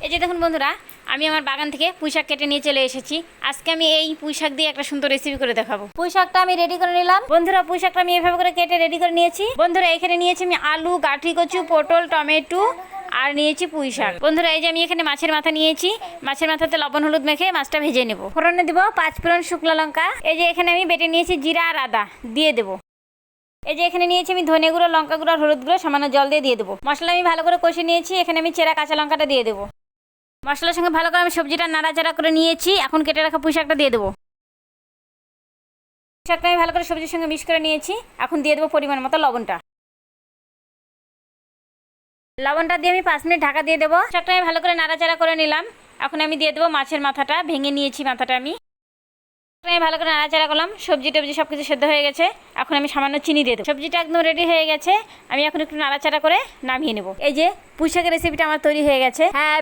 এই যে দেখুন বন্ধুরা, আমি আমার বাগান থেকে পুঁইশাক কেটে নিয়ে চলে এসেছি। আজকে আমি এই পুঁইশাক দিয়ে একটা সুন্দর রেসিপি করে দেখাবো। পুঁইশাকটা আমি রেডি করে নিলাম বন্ধুরা। পুঁইশাকটা আমি এভাবে করে কেটে রেডি করে নিয়েছি বন্ধুরা। এখানে নিয়েছি আমি আলু, গাঠি কচু, পটল, টমেটো আর নিয়েছি পুঁইশাক বন্ধুরা। এই যে আমি এখানে মাছের মাথা নিয়েছি, মাছের মাথাতে লবণ হলুদ মেখে মাছটা ভেজে নেব। ফোড়নে দিব 5 ফোড়ন, শুকনো লঙ্কা। এই যে এখানে আমি বেটে নিয়েছি জিরা আর আদা, দিয়ে দেবো। এই যে এখানে নিয়েছি আমি ধনে গুঁড়ো, লঙ্কা গুঁড়ো, হলুদ গুঁড়ো, সামান্য জল দিয়ে দেবো। মশলা আমি ভালো করে কষে নিয়েছি। এখানে আমি চেরা কাঁচা লঙ্কাটা দিয়ে দেবো। মশলার সঙ্গে ভালো করে আমি সবজিটা নাড়াচাড়া করে নিয়েছি। এখন কেটে রাখা পুঁইশাকটা দিয়ে দেবো। পুঁইশাকটা আমি ভালো করে সবজির সঙ্গে মিক্স করে নিয়েছি। এখন দিয়ে দেবো পরিমাণ মতো লবণটা। লবণটা দিয়ে আমি 5 মিনিট ঢাকা দিয়ে দেবো। পুঁইশাকটা আমি ভালো করে নাড়াচাড়া করে নিলাম। এখন আমি দিয়ে দেবো মাছের মাথাটা, ভেঙে নিয়েছি মাথাটা আমি ভালো করে নাড়াচাড়া করলাম। সবজি টবজি সব কিছু সেদ্ধ হয়ে গেছে। এখন আমি সামান্য চিনি দিয়ে দেবো। সবজিটা একদম রেডি হয়ে গেছে। আমি এখন একটু নাড়াচাড়া করে নামিয়ে নেবো। এই যে পুঁইশাকের রেসিপিটা আমার তৈরি হয়ে গেছে। হ্যাঁ।